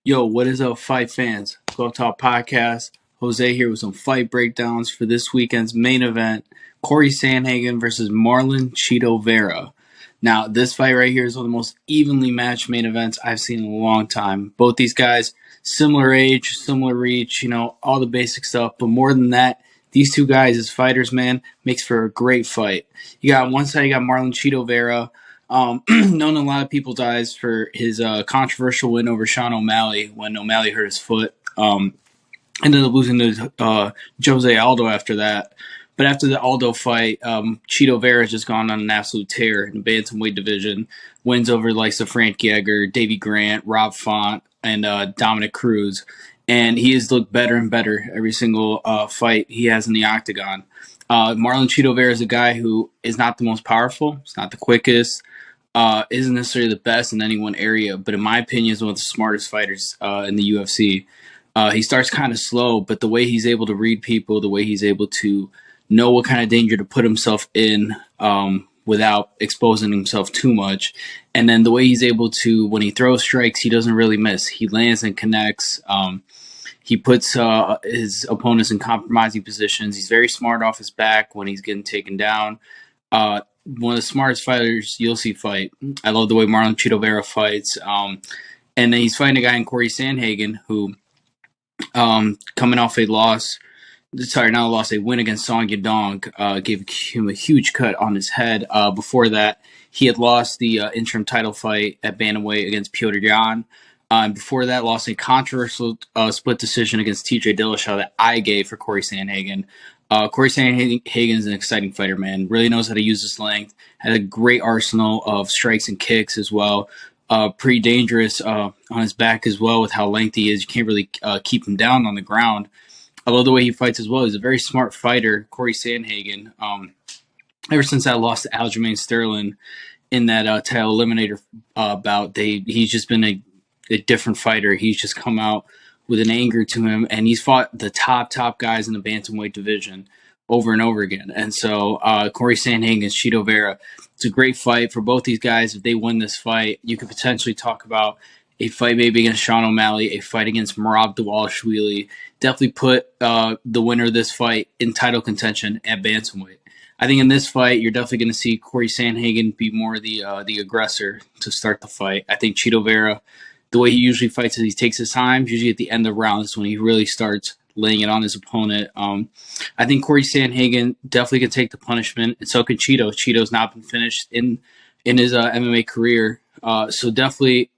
Yo, what is up, fight fans? Go Talk Podcast. Jose here with some fight breakdowns for this weekend's main event: Corey Sandhagen versus Marlon Chito Vera. Now, this fight right here is one of the most evenly matched main events I've seen in a long time. Both these guys, similar age, similar reach, all the basic stuff. But more than that, these two guys as fighters, man, makes for a great fight. You got on one side, you got Marlon Chito Vera, known a lot of people's eyes for his controversial win over Sean O'Malley when O'Malley hurt his foot. Ended up losing to Jose Aldo after that. But after the Aldo fight, Chito Vera has just gone on an absolute tear in the bantamweight division. Wins over the likes of Frank Yeager, Davey Grant, Rob Font, and Dominic Cruz. And he has looked better and better every single fight he has in the octagon. Marlon Chito Vera is a guy who is not the most powerful. He's not the quickest. Isn't necessarily the best in any one area, but in my opinion, is one of the smartest fighters in the UFC. He starts kind of slow, but the way he's able to read people, the way he's able to know what kind of danger to put himself in without exposing himself too much, and then the way he's able to, when he throws strikes, he doesn't really miss. He lands and connects. He puts his opponents in compromising positions. He's very smart off his back when he's getting taken down. One of the smartest fighters you'll see fight. I love the way Marlon Chito Vera fights. And then he's fighting a guy in Corey Sandhagen who, coming off a win against Song Yadong, gave him a huge cut on his head. Before that, he had lost the interim title fight at bantamweight against Piotr Jan. Before that, lost a controversial split decision against TJ Dillashaw that I gave for Corey Sandhagen. Corey Sandhagen is an exciting fighter, man. Really knows how to use his length. Had a great arsenal of strikes and kicks as well. Pretty dangerous on his back as well with how lengthy he is. You can't really keep him down on the ground. I love the way he fights as well. He's a very smart fighter, Corey Sandhagen. Ever since I lost to Aljamain Sterling in that title eliminator bout, he's just been a different fighter. He's just come out with an anger to him, and he's fought the top guys in the bantamweight division over and over again. And so Corey Sandhagen and Chito Vera, it's a great fight for both these guys. If they win this fight, you could potentially talk about a fight maybe against Sean O'Malley, a fight against Merab Dvalishvili. Definitely put the winner of this fight in title contention at bantamweight. I think in this fight, you're definitely going to see Corey Sandhagen be more the aggressor to start the fight. I think Chito Vera, the way he usually fights is he takes his time. Usually at the end of rounds when he really starts laying it on his opponent. I think Corey Sandhagen definitely can take the punishment, and so can Chito. Chito's not been finished in his MMA career. So definitely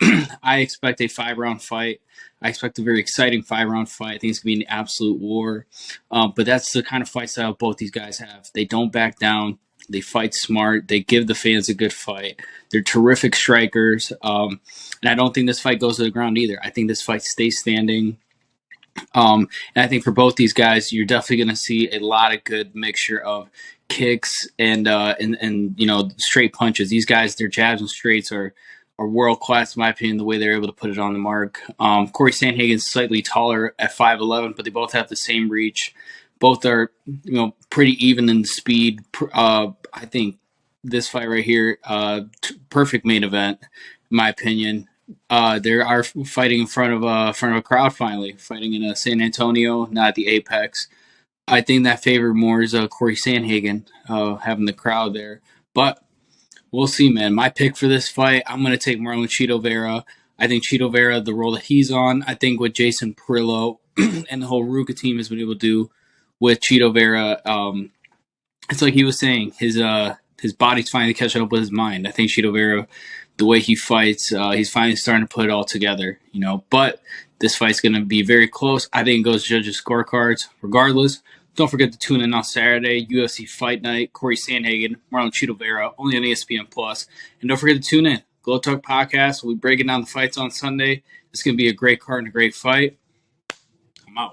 I expect a 5-round fight. I expect a very exciting 5-round fight. I think it's going to be an absolute war. But that's the kind of fight style both these guys have. They don't back down. They fight smart. They give the fans a good fight. They're terrific strikers. And I don't think this fight goes to the ground either. I think this fight stays standing. And I think for both these guys, you're definitely going to see a lot of good mixture of kicks and straight punches. These guys, their jabs and straights are world class in my opinion. The way they're able to put it on the mark. Corey Sandhagen's slightly taller at 5'11", but they both have the same reach. Both are pretty even in the speed. I think this fight right here, perfect main event in my opinion. They are fighting in front of a crowd finally, fighting in San Antonio, not at the Apex. I think that favored more is Corey Sandhagen having the crowd there, but we'll see, man. My pick for this fight, I'm going to take Marlon Chito Vera. I think Chito Vera, the role that he's on, I think what Jason Perillo and the whole Ruka team has been able to do with Chito Vera, it's like he was saying, his body's finally catching up with his mind. I think Chito Vera, the way he fights, he's finally starting to put it all together, But this fight's going to be very close. I think it goes to judges' scorecards. Regardless, don't forget to tune in on Saturday, UFC Fight Night, Corey Sandhagen, Marlon Chito Vera, only on ESPN Plus. And don't forget to tune in. Glow Talk Podcast. We'll be breaking down the fights on Sunday. It's going to be a great card and a great fight. I'm out.